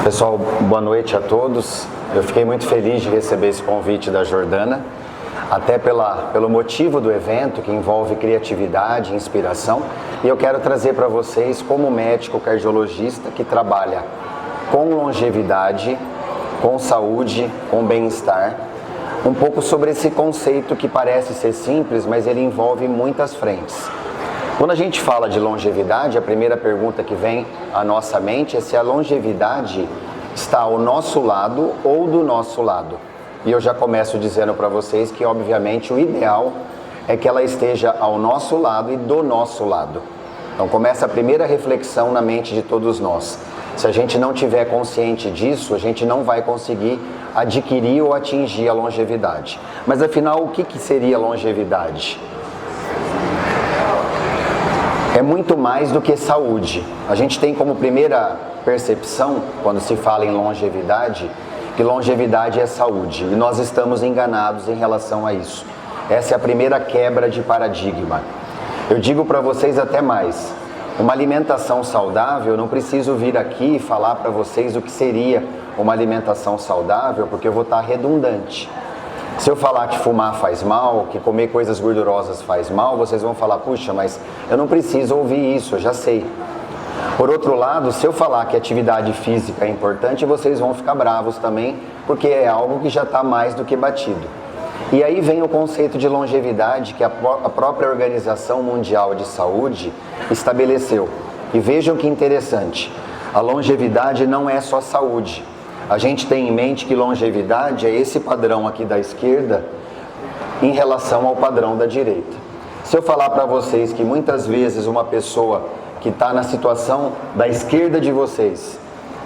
Pessoal, boa noite a todos. Eu fiquei muito feliz de receber esse convite da Jordana, até pelo motivo do evento, que envolve criatividade e inspiração. E eu quero trazer para vocês, como médico cardiologista que trabalha com longevidade, com saúde, com bem-estar, um pouco sobre esse conceito que parece ser simples, mas ele envolve muitas frentes. Quando a gente fala de longevidade, a primeira pergunta que vem à nossa mente é se a longevidade está ao nosso lado ou do nosso lado. E eu já começo dizendo para vocês que, obviamente, o ideal é que ela esteja ao nosso lado e do nosso lado. Então começa a primeira reflexão na mente de todos nós. Se a gente não tiver consciente disso, a gente não vai conseguir adquirir ou atingir a longevidade. Mas afinal, o que seria longevidade? É muito mais do que saúde. A gente tem como primeira percepção, quando se fala em longevidade, que longevidade é saúde. E nós estamos enganados em relação a isso. Essa é a primeira quebra de paradigma. Eu digo para vocês até mais. Uma alimentação saudável, eu não preciso vir aqui e falar para vocês o que seria uma alimentação saudável, porque eu vou estar redundante. Se eu falar que fumar faz mal, que comer coisas gordurosas faz mal, vocês vão falar, puxa, mas eu não preciso ouvir isso, eu já sei. Por outro lado, se eu falar que atividade física é importante, vocês vão ficar bravos também, porque é algo que já está mais do que batido. E aí vem o conceito de longevidade que a própria Organização Mundial de Saúde estabeleceu. E vejam que interessante, a longevidade não é só saúde. A gente tem em mente que longevidade é esse padrão aqui da esquerda em relação ao padrão da direita. Se eu falar para vocês que muitas vezes uma pessoa que está na situação da esquerda de vocês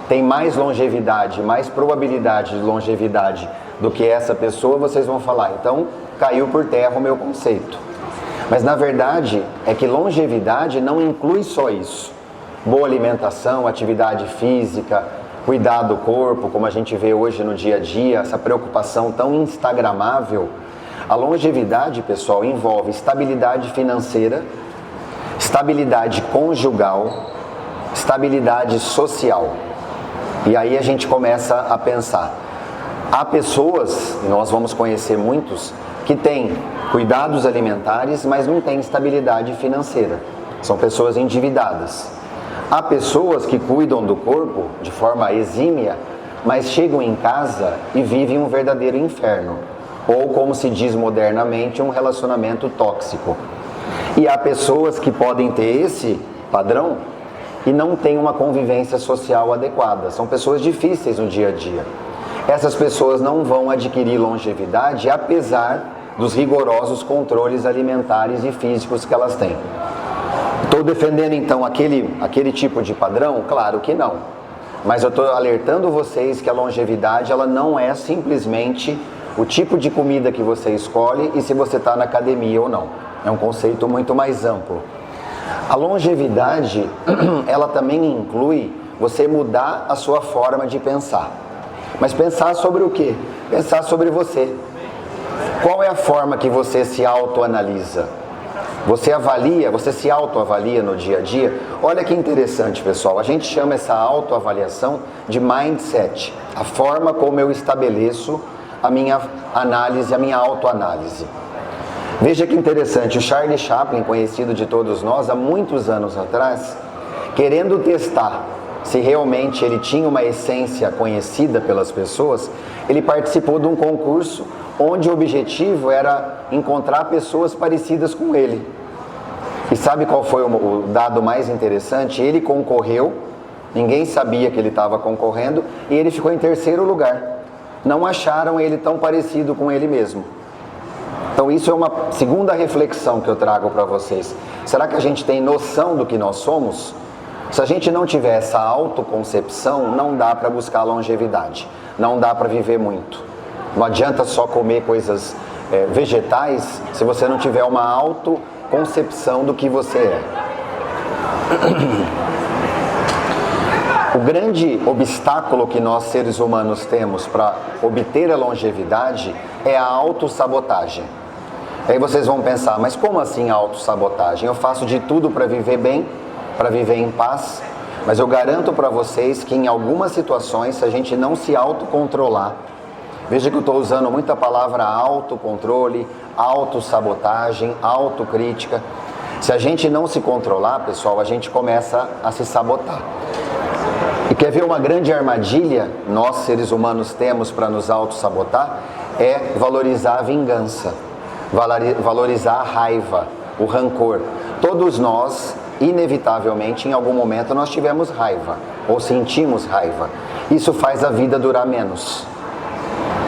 tem mais longevidade, mais probabilidade de longevidade do que essa pessoa, vocês vão falar, então caiu por terra o meu conceito. Mas na verdade é que longevidade não inclui só isso. Boa alimentação, atividade física, cuidar do corpo, como a gente vê hoje no dia a dia, essa preocupação tão instagramável. A longevidade, pessoal, envolve estabilidade financeira, estabilidade conjugal, estabilidade social. E aí a gente começa a pensar. Há pessoas, nós vamos conhecer muitos, que têm cuidados alimentares, mas não têm estabilidade financeira. São pessoas endividadas. Há pessoas que cuidam do corpo de forma exímia, mas chegam em casa e vivem um verdadeiro inferno. Ou, como se diz modernamente, um relacionamento tóxico. E há pessoas que podem ter esse padrão e não têm uma convivência social adequada. São pessoas difíceis no dia a dia. Essas pessoas não vão adquirir longevidade, apesar dos rigorosos controles alimentares e físicos que elas têm. Estou defendendo então aquele tipo de padrão? Claro que não. Mas eu estou alertando vocês que a longevidade ela não é simplesmente o tipo de comida que você escolhe e se você está na academia ou não. É um conceito muito mais amplo. A longevidade, ela também inclui você mudar a sua forma de pensar. Mas pensar sobre o quê? Pensar sobre você. Qual é a forma que você se autoanalisa? Você avalia, você se autoavalia no dia a dia? Olha que interessante, pessoal. A gente chama essa autoavaliação de mindset. A forma como eu estabeleço a minha análise, a minha autoanálise. Veja que interessante, o Charlie Chaplin, conhecido de todos nós, há muitos anos atrás, querendo testar se realmente ele tinha uma essência conhecida pelas pessoas, ele participou de um concurso onde o objetivo era encontrar pessoas parecidas com ele. E sabe qual foi o dado mais interessante? Ele concorreu, ninguém sabia que ele estava concorrendo, e ele ficou em terceiro lugar. Não acharam ele tão parecido com ele mesmo. Então isso é uma segunda reflexão que eu trago para vocês. Será que a gente tem noção do que nós somos? Se a gente não tiver essa autoconcepção, não dá para buscar longevidade, não dá para viver muito. Não adianta só comer coisas vegetais se você não tiver uma autoconcepção do que você é. O grande obstáculo que nós seres humanos temos para obter a longevidade é a autossabotagem. Aí vocês vão pensar, mas como assim a autossabotagem? Eu faço de tudo para viver bem, para viver em paz. Mas eu garanto para vocês que em algumas situações, se a gente não se autocontrolar, veja que eu estou usando muita palavra autocontrole, autossabotagem, autocrítica. Se a gente não se controlar, pessoal, a gente começa a se sabotar. E quer ver uma grande armadilha nós seres humanos temos para nos autossabotar? É valorizar a vingança, valorizar a raiva, o rancor. Todos nós, inevitavelmente, em algum momento nós tivemos raiva ou sentimos raiva. Isso faz a vida durar menos.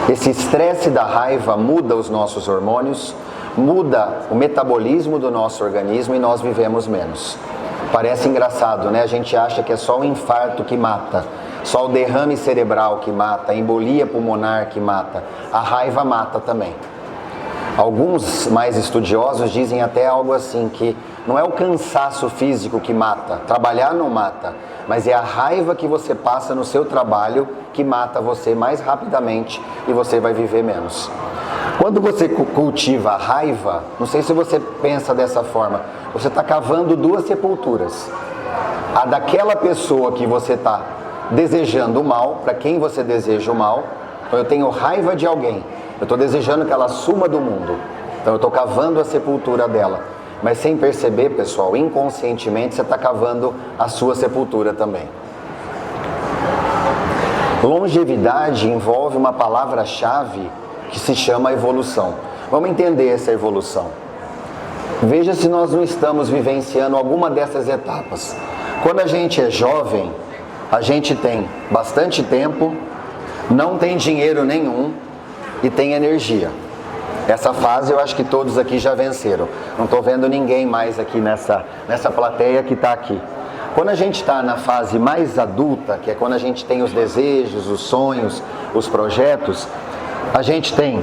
Esse estresse da raiva muda os nossos hormônios, muda o metabolismo do nosso organismo e nós vivemos menos. Parece engraçado, né? A gente acha que é só o infarto que mata, só o derrame cerebral que mata, a embolia pulmonar que mata. A raiva mata também. Alguns mais estudiosos dizem até algo assim, que não é o cansaço físico que mata, trabalhar não mata, mas é a raiva que você passa no seu trabalho que mata você mais rapidamente e você vai viver menos. Quando você cultiva a raiva, não sei se você pensa dessa forma, você está cavando duas sepulturas. A daquela pessoa que você está desejando o mal, para quem você deseja o mal. Então eu tenho raiva de alguém, eu estou desejando que ela suma do mundo. Então eu estou cavando a sepultura dela. Mas sem perceber, pessoal, inconscientemente você está cavando a sua sepultura também. Longevidade envolve uma palavra-chave que se chama evolução. Vamos entender essa evolução. Veja se nós não estamos vivenciando alguma dessas etapas. Quando a gente é jovem, a gente tem bastante tempo, não tem dinheiro nenhum e tem energia. Essa fase eu acho que todos aqui já venceram. Não estou vendo ninguém mais aqui nessa plateia que está aqui. Quando a gente está na fase mais adulta, que é quando a gente tem os desejos, os sonhos, os projetos, a gente tem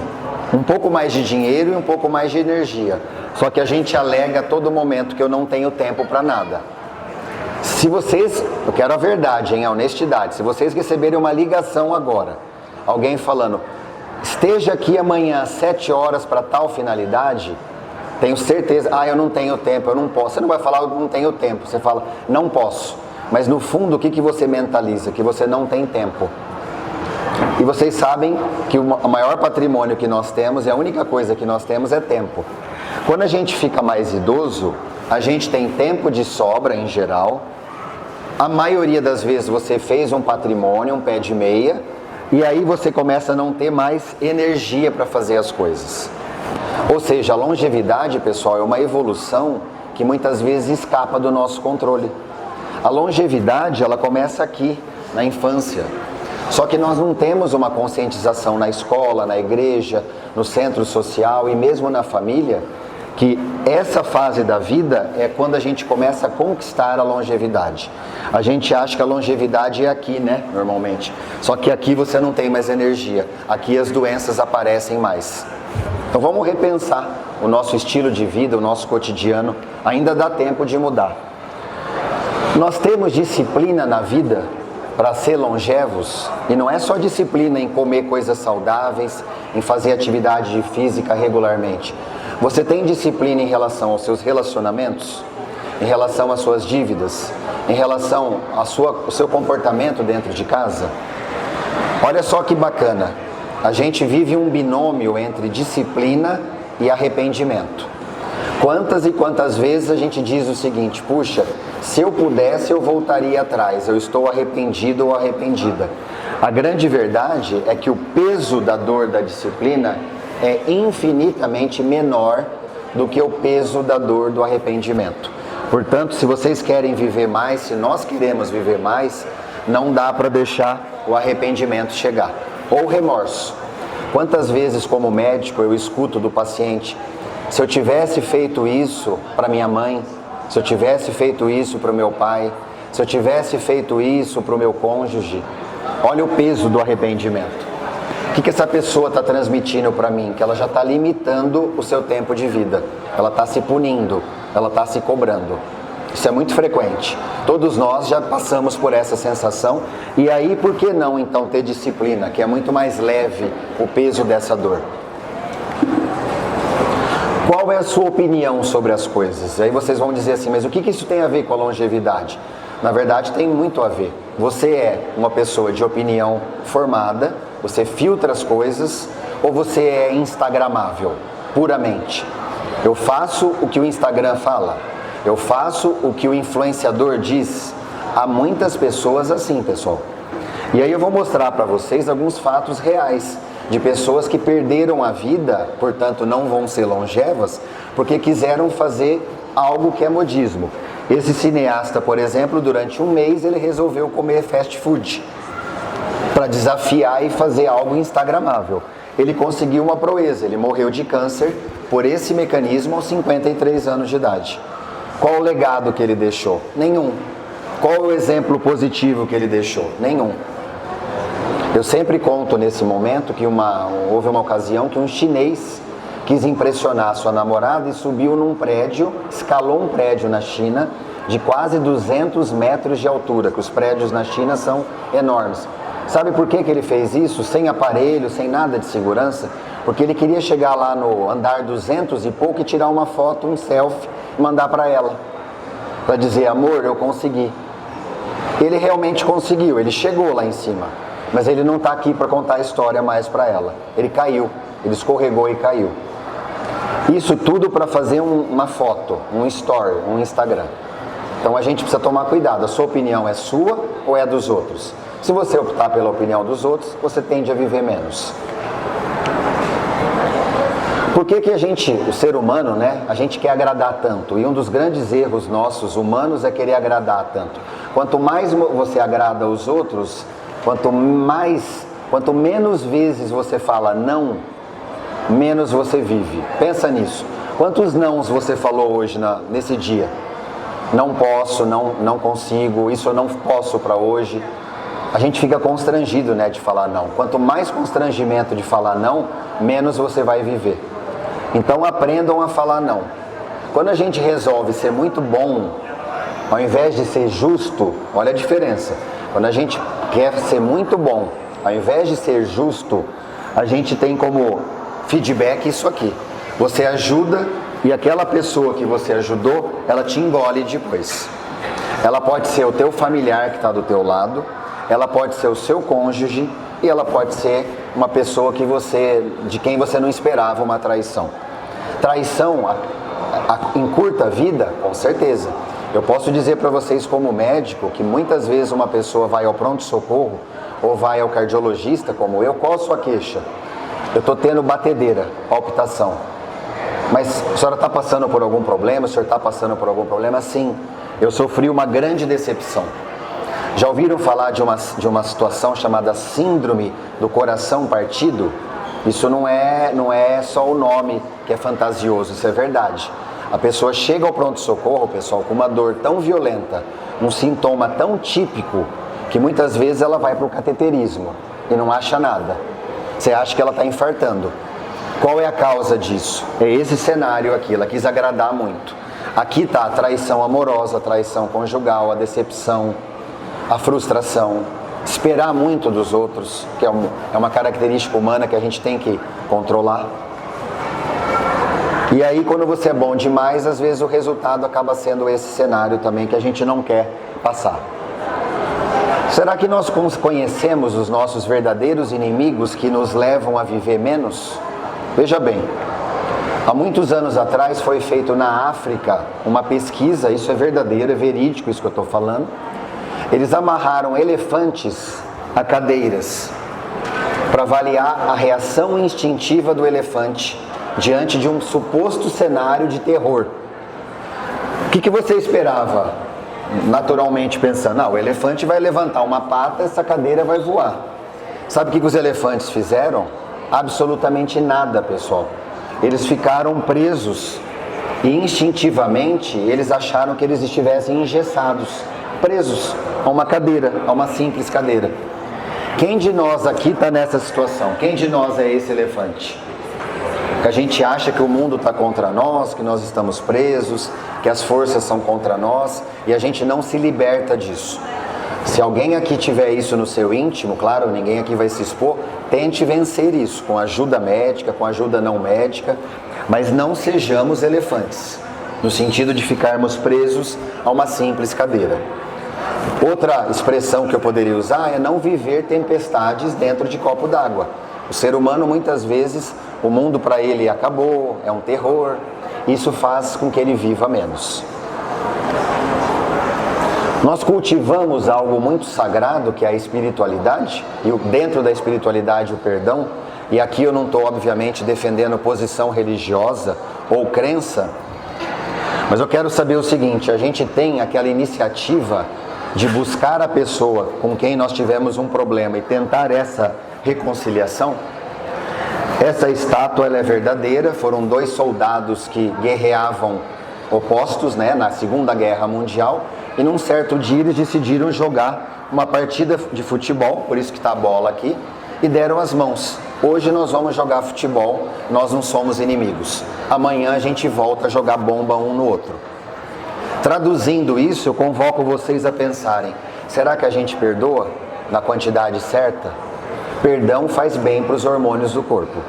um pouco mais de dinheiro e um pouco mais de energia. Só que a gente alega a todo momento que eu não tenho tempo para nada. Se vocês, eu quero a verdade, a honestidade, se vocês receberem uma ligação agora, alguém falando, esteja aqui amanhã às 7 horas para tal finalidade, tenho certeza, eu não tenho tempo, eu não posso. Você não vai falar, eu não tenho tempo, você fala, não posso. Mas no fundo, o que você mentaliza? Que você não tem tempo. E vocês sabem que o maior patrimônio que nós temos, e a única coisa que nós temos é tempo. Quando a gente fica mais idoso, a gente tem tempo de sobra em geral. A maioria das vezes você fez um patrimônio, um pé de meia, e aí você começa a não ter mais energia para fazer as coisas. Ou seja, a longevidade, pessoal, é uma evolução que muitas vezes escapa do nosso controle. A longevidade, ela começa aqui, na infância. Só que nós não temos uma conscientização na escola, na igreja, no centro social e mesmo na família, que essa fase da vida é quando a gente começa a conquistar a longevidade. A gente acha que a longevidade é aqui, né, normalmente. Só que aqui você não tem mais energia. Aqui as doenças aparecem mais. Então vamos repensar o nosso estilo de vida, o nosso cotidiano. Ainda dá tempo de mudar. Nós temos disciplina na vida para ser longevos, e não é só disciplina em comer coisas saudáveis, em fazer atividade física regularmente. Você tem disciplina em relação aos seus relacionamentos, em relação às suas dívidas, em relação ao seu comportamento dentro de casa? Olha só que bacana, a gente vive um binômio entre disciplina e arrependimento. Quantas e quantas vezes a gente diz o seguinte, puxa, se eu pudesse eu voltaria atrás, eu estou arrependido ou arrependida. A grande verdade é que o peso da dor da disciplina é infinitamente menor do que o peso da dor do arrependimento. Portanto, se vocês querem viver mais, se nós queremos viver mais, não dá para deixar o arrependimento chegar. Ou remorso. Quantas vezes como médico eu escuto do paciente, se eu tivesse feito isso para minha mãe, se eu tivesse feito isso para o meu pai, se eu tivesse feito isso para o meu cônjuge, olha o peso do arrependimento. O que essa pessoa está transmitindo para mim? Que ela já está limitando o seu tempo de vida. Ela está se punindo, ela está se cobrando. Isso é muito frequente. Todos nós já passamos por essa sensação. E aí, por que não então ter disciplina, que é muito mais leve o peso dessa dor? Qual é a sua opinião sobre as coisas? Aí vocês vão dizer assim, mas o que isso tem a ver com a longevidade? Na verdade, tem muito a ver. Você é uma pessoa de opinião formada, você filtra as coisas, ou você é instagramável, puramente? Eu faço o que o Instagram fala, eu faço o que o influenciador diz. Há muitas pessoas assim, pessoal. E aí eu vou mostrar para vocês alguns fatos reais de pessoas que perderam a vida, portanto não vão ser longevas, porque quiseram fazer algo que é modismo. Esse cineasta, por exemplo, durante um mês ele resolveu comer fast food para desafiar e fazer algo instagramável. Ele conseguiu uma proeza, ele morreu de câncer por esse mecanismo aos 53 anos de idade. Qual o legado que ele deixou? Nenhum. Qual o exemplo positivo que ele deixou? Nenhum. Eu sempre conto nesse momento que houve uma ocasião que um chinês quis impressionar a sua namorada e subiu num prédio, escalou um prédio na China de quase 200 metros de altura, que os prédios na China são enormes. Sabe por que ele fez isso? Sem aparelho, sem nada de segurança? Porque ele queria chegar lá no andar 200 e pouco e tirar uma foto, um selfie, e mandar para ela. Para dizer, amor, eu consegui. Ele realmente conseguiu, ele chegou lá em cima. Mas ele não está aqui para contar a história mais para ela. Ele caiu, ele escorregou e caiu. Isso tudo para fazer uma foto, um story, um Instagram. Então a gente precisa tomar cuidado. A sua opinião é sua ou é dos outros? Se você optar pela opinião dos outros, você tende a viver menos. Por que a gente, o ser humano, né, a gente quer agradar tanto? E um dos grandes erros nossos humanos é querer agradar tanto. Quanto mais você agrada os outros, quanto menos vezes você fala não, menos você vive. Pensa nisso. Quantos nãos você falou hoje nesse dia? Não posso, não consigo, isso eu não posso para hoje. A gente fica constrangido, né, de falar não. Quanto mais constrangimento de falar não, menos você vai viver. Então aprendam a falar não. Quando a gente resolve ser muito bom, ao invés de ser justo, olha a diferença. Quando a gente quer ser muito bom, ao invés de ser justo, a gente tem como feedback isso aqui. Você ajuda e aquela pessoa que você ajudou, ela te engole depois. Ela pode ser o teu familiar que está do teu lado, ela pode ser o seu cônjuge e ela pode ser uma pessoa de quem você não esperava uma traição. Traição encurta a vida? Com certeza. Eu posso dizer para vocês como médico que muitas vezes uma pessoa vai ao pronto-socorro ou vai ao cardiologista como eu, qual a sua queixa? Eu estou tendo batedeira, palpitação. Mas a senhora está passando por algum problema? O senhor está passando por algum problema? Sim, eu sofri uma grande decepção. Já ouviram falar de uma situação chamada síndrome do coração partido? Isso não é só o nome que é fantasioso, isso é verdade. A pessoa chega ao pronto-socorro, pessoal, com uma dor tão violenta, um sintoma tão típico, que muitas vezes ela vai para o cateterismo e não acha nada. Você acha que ela está infartando. Qual é a causa disso? É esse cenário aqui, ela quis agradar muito. Aqui está a traição amorosa, a traição conjugal, a decepção, a frustração, esperar muito dos outros, que é uma característica humana que a gente tem que controlar. E aí quando você é bom demais, às vezes o resultado acaba sendo esse cenário também que a gente não quer passar. Será que nós conhecemos os nossos verdadeiros inimigos que nos levam a viver menos? Veja bem, há muitos anos atrás foi feito na África uma pesquisa, isso é verdadeiro, é verídico isso que eu estou falando. Eles amarraram elefantes a cadeiras para avaliar a reação instintiva do elefante diante de um suposto cenário de terror. O que você esperava? Naturalmente pensando, o elefante vai levantar uma pata, essa cadeira vai voar. Sabe o que os elefantes fizeram? Absolutamente nada, pessoal. Eles ficaram presos e instintivamente eles acharam que eles estivessem engessados, presos a uma cadeira, a uma simples cadeira. Quem de nós aqui está nessa situação? Quem de nós é esse elefante? Que a gente acha que o mundo está contra nós, que nós estamos presos, que as forças são contra nós e a gente não se liberta disso. Se alguém aqui tiver isso no seu íntimo, claro, ninguém aqui vai se expor, tente vencer isso com ajuda médica, com ajuda não médica, mas não sejamos elefantes, no sentido de ficarmos presos a uma simples cadeira. Outra expressão que eu poderia usar é não viver tempestades dentro de copo d'água. O ser humano, muitas vezes, o mundo para ele acabou, é um terror. Isso faz com que ele viva menos. Nós cultivamos algo muito sagrado, que é a espiritualidade, e dentro da espiritualidade o perdão. E aqui eu não estou, obviamente, defendendo posição religiosa ou crença, mas eu quero saber o seguinte: a gente tem aquela iniciativa de buscar a pessoa com quem nós tivemos um problema e tentar essa reconciliação? Essa estátua, ela é verdadeira. Foram 2 soldados que guerreavam opostos, na Segunda Guerra Mundial, e num certo dia eles decidiram jogar uma partida de futebol, por isso que está a bola aqui, e deram as mãos. Hoje nós vamos jogar futebol, nós não somos inimigos. Amanhã a gente volta a jogar bomba um no outro. Traduzindo isso, eu convoco vocês a pensarem: será que a gente perdoa na quantidade certa? Perdão faz bem para os hormônios do corpo.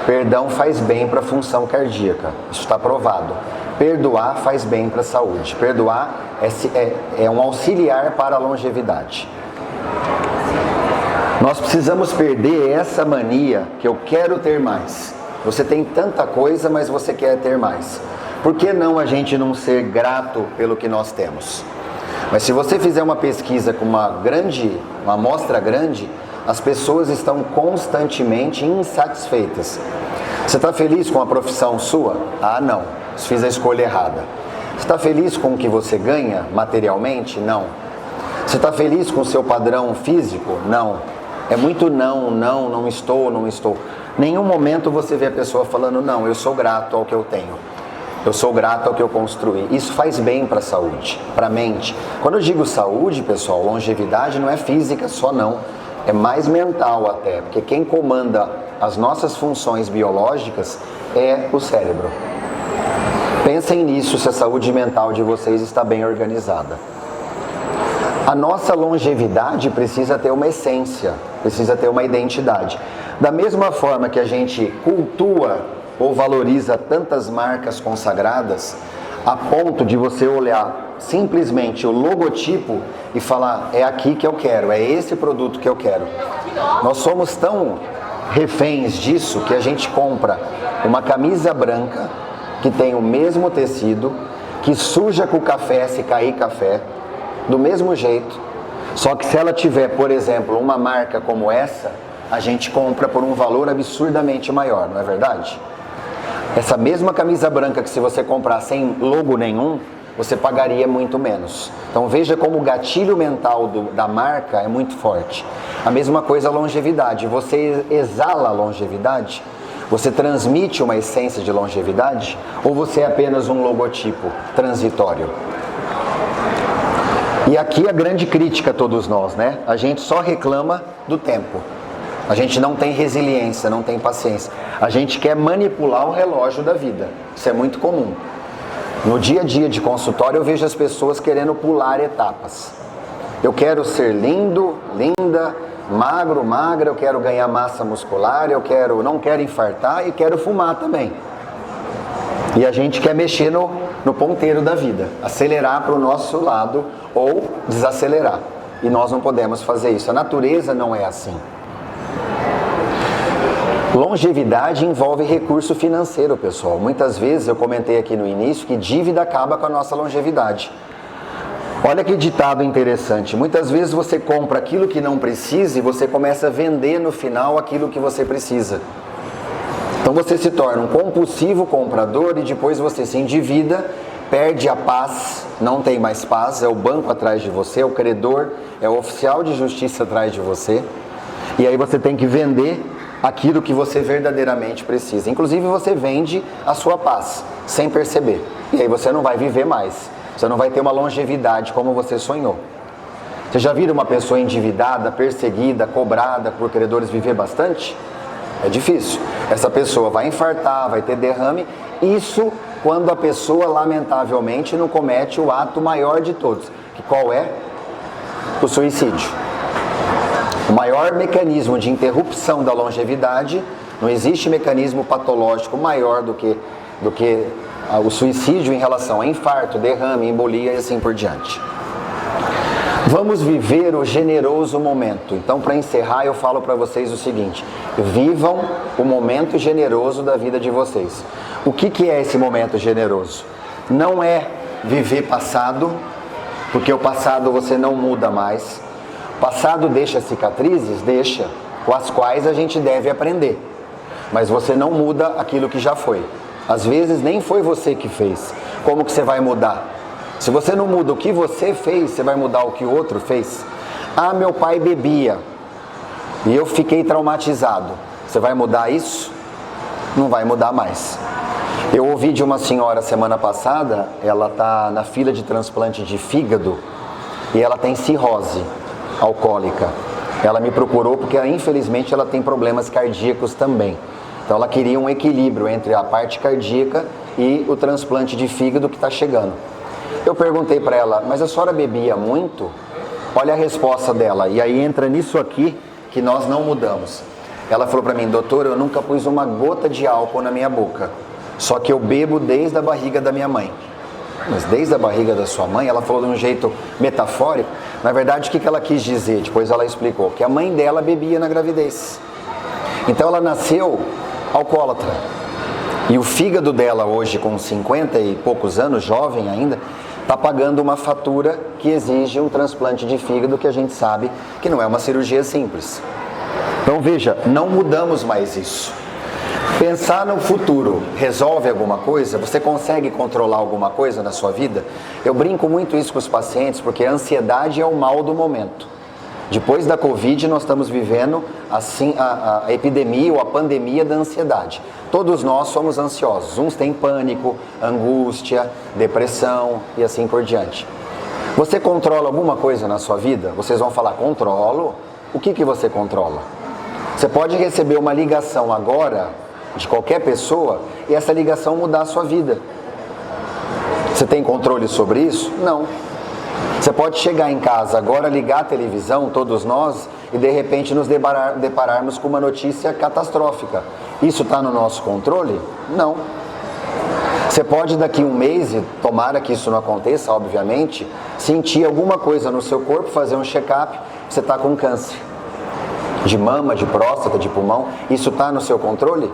Perdão faz bem para a função cardíaca. Isso está provado. Perdoar faz bem para a saúde. Perdoar é um auxiliar para a longevidade. Nós precisamos perder essa mania que eu quero ter mais. Você tem tanta coisa, mas você quer ter mais. Por que não a gente não ser grato pelo que nós temos? Mas se você fizer uma pesquisa com uma amostra grande, as pessoas estão constantemente insatisfeitas. Você está feliz com a profissão sua? Ah, não. Fiz a escolha errada. Você está feliz com o que você ganha materialmente? Não. Você está feliz com o seu padrão físico? Não. É muito não estou. Nenhum momento você vê a pessoa falando: não, eu sou grato ao que eu tenho. Eu sou grato ao que eu construí. Isso faz bem para a saúde, para a mente. Quando eu digo saúde, pessoal, longevidade não é física só não. É mais mental até, porque quem comanda as nossas funções biológicas é o cérebro. Pensem nisso, se a saúde mental de vocês está bem organizada. A nossa longevidade precisa ter uma essência, precisa ter uma identidade. Da mesma forma que a gente cultua ou valoriza tantas marcas consagradas, a ponto de você olhar simplesmente o logotipo e falar: é aqui que eu quero, é esse produto que eu quero. Nós somos tão reféns disso que a gente compra uma camisa branca que tem o mesmo tecido, que suja com o café se cair café, do mesmo jeito. Só que se ela tiver, por exemplo, uma marca como essa, a gente compra por um valor absurdamente maior, não é verdade? Essa mesma camisa branca que se você comprar sem logo nenhum, você pagaria muito menos. Então veja como o gatilho mental da marca é muito forte. A mesma coisa a longevidade. Você exala a longevidade? Você transmite uma essência de longevidade? Ou você é apenas um logotipo transitório? E aqui a grande crítica a todos nós, A gente só reclama do tempo. A gente não tem resiliência, não tem paciência. A gente quer manipular o relógio da vida. Isso é muito comum. No dia a dia de consultório eu vejo as pessoas querendo pular etapas. Eu quero ser lindo, linda, magro, magra, eu quero ganhar massa muscular, não quero infartar e quero fumar também. E a gente quer mexer no ponteiro da vida, acelerar para o nosso lado ou desacelerar. E nós não podemos fazer isso. A natureza não é assim. Longevidade envolve recurso financeiro, pessoal. Muitas vezes, eu comentei aqui no início, que dívida acaba com a nossa longevidade. Olha que ditado interessante. Muitas vezes você compra aquilo que não precisa e você começa a vender no final aquilo que você precisa. Então você se torna um compulsivo comprador e depois você se endivida, perde a paz, não tem mais paz, é o banco atrás de você, é o credor, é o oficial de justiça atrás de você. E aí você tem que vender aquilo que você verdadeiramente precisa. Inclusive você vende a sua paz, sem perceber. E aí você não vai viver mais. Você não vai ter uma longevidade como você sonhou. Você já viu uma pessoa endividada, perseguida, cobrada por credores viver bastante? É difícil. Essa pessoa vai infartar, vai ter derrame. Isso quando a pessoa, lamentavelmente, não comete o ato maior de todos. Que qual é? O suicídio. O maior mecanismo de interrupção da longevidade, não existe mecanismo patológico maior do que o suicídio em relação a infarto, derrame, embolia e assim por diante. Vamos viver o generoso momento. Então, para encerrar, eu falo para vocês o seguinte: vivam o momento generoso da vida de vocês. O que é esse momento generoso? Não é viver passado, porque o passado você não muda mais. O passado deixa cicatrizes, deixa, com as quais a gente deve aprender. Mas você não muda aquilo que já foi. Às vezes nem foi você que fez. Como que você vai mudar? Se você não muda o que você fez, você vai mudar o que o outro fez? Ah, meu pai bebia e eu fiquei traumatizado. Você vai mudar isso? Não vai mudar mais. Eu ouvi de uma senhora semana passada, ela está na fila de transplante de fígado e ela tem cirrose alcoólica. Ela me procurou porque infelizmente ela tem problemas cardíacos também. Então ela queria um equilíbrio entre a parte cardíaca e o transplante de fígado que está chegando. Eu perguntei para ela, mas a senhora bebia muito? Olha a resposta dela, e aí entra nisso aqui que nós não mudamos. Ela falou para mim, doutor, eu nunca pus uma gota de álcool na minha boca, só que eu bebo desde a barriga da minha mãe. Mas desde a barriga da sua mãe? Ela falou de um jeito metafórico. Na verdade, o que ela quis dizer? Depois ela explicou, que a mãe dela bebia na gravidez. Então ela nasceu alcoólatra. E o fígado dela hoje, com 50 e poucos anos, jovem ainda, está pagando uma fatura que exige um transplante de fígado, que a gente sabe que não é uma cirurgia simples. Então veja, não mudamos mais isso. Pensar no futuro resolve alguma coisa? Você consegue controlar alguma coisa na sua vida? Eu brinco muito isso com os pacientes, porque a ansiedade é o mal do momento. Depois da Covid, nós estamos vivendo assim a epidemia ou a pandemia da ansiedade. Todos nós somos ansiosos. Uns têm pânico, angústia, depressão e assim por diante. Você controla alguma coisa na sua vida? Vocês vão falar, controlo? O que você controla? Você pode receber uma ligação agora de qualquer pessoa e essa ligação mudar a sua vida. Você tem controle sobre isso? Não. Você pode chegar em casa agora, ligar a televisão, todos nós, e de repente nos depararmos com uma notícia catastrófica. Isso está no nosso controle? Não. Você pode daqui um mês, e tomara que isso não aconteça, obviamente, sentir alguma coisa no seu corpo, fazer um check-up, você está com câncer. De mama, de próstata, de pulmão, isso está no seu controle?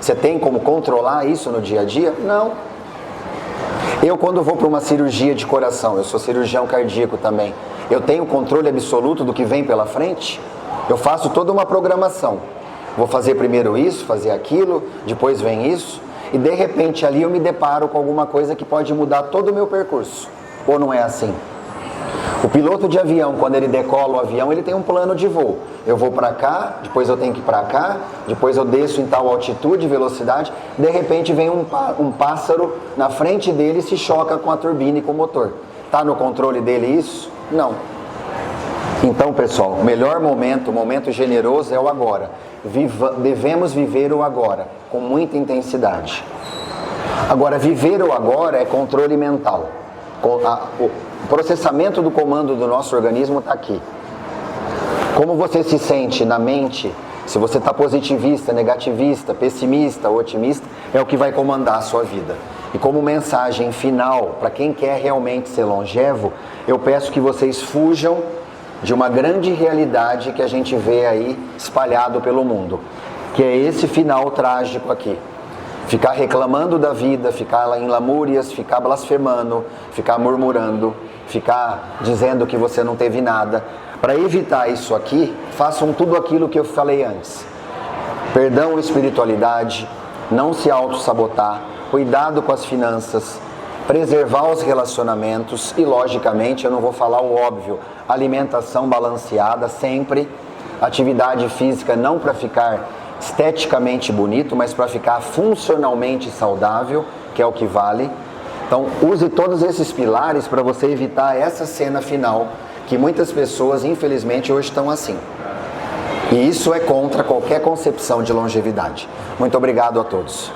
Você tem como controlar isso no dia a dia? Não. Eu, quando vou para uma cirurgia de coração, eu sou cirurgião cardíaco também, eu tenho controle absoluto do que vem pela frente? Eu faço toda uma programação. Vou fazer primeiro isso, fazer aquilo, depois vem isso, e de repente ali eu me deparo com alguma coisa que pode mudar todo o meu percurso. Ou não é assim? O piloto de avião, quando ele decola o avião, ele tem um plano de voo. Eu vou para cá, depois eu tenho que ir para cá, depois eu desço em tal altitude, velocidade, de repente vem um pássaro na frente dele e se choca com a turbina e com o motor. Está no controle dele isso? Não. Então, pessoal, o melhor momento, o momento generoso é o agora. Devemos viver o agora, com muita intensidade. Agora, viver o agora é controle mental. O processamento do comando do nosso organismo está aqui. Como você se sente na mente, se você está positivista, negativista, pessimista, otimista, é o que vai comandar a sua vida. E como mensagem final, para quem quer realmente ser longevo, eu peço que vocês fujam de uma grande realidade que a gente vê aí espalhado pelo mundo, que é esse final trágico aqui. Ficar reclamando da vida, ficar em lamúrias, ficar blasfemando, ficar murmurando, ficar dizendo que você não teve nada. Para evitar isso aqui, façam tudo aquilo que eu falei antes. Perdão, espiritualidade, não se auto-sabotar, cuidado com as finanças, preservar os relacionamentos e, logicamente, eu não vou falar o óbvio, alimentação balanceada sempre, atividade física não para ficar esteticamente bonito, mas para ficar funcionalmente saudável, que é o que vale. Então, use todos esses pilares para você evitar essa cena final, que muitas pessoas, infelizmente, hoje estão assim. E isso é contra qualquer concepção de longevidade. Muito obrigado a todos.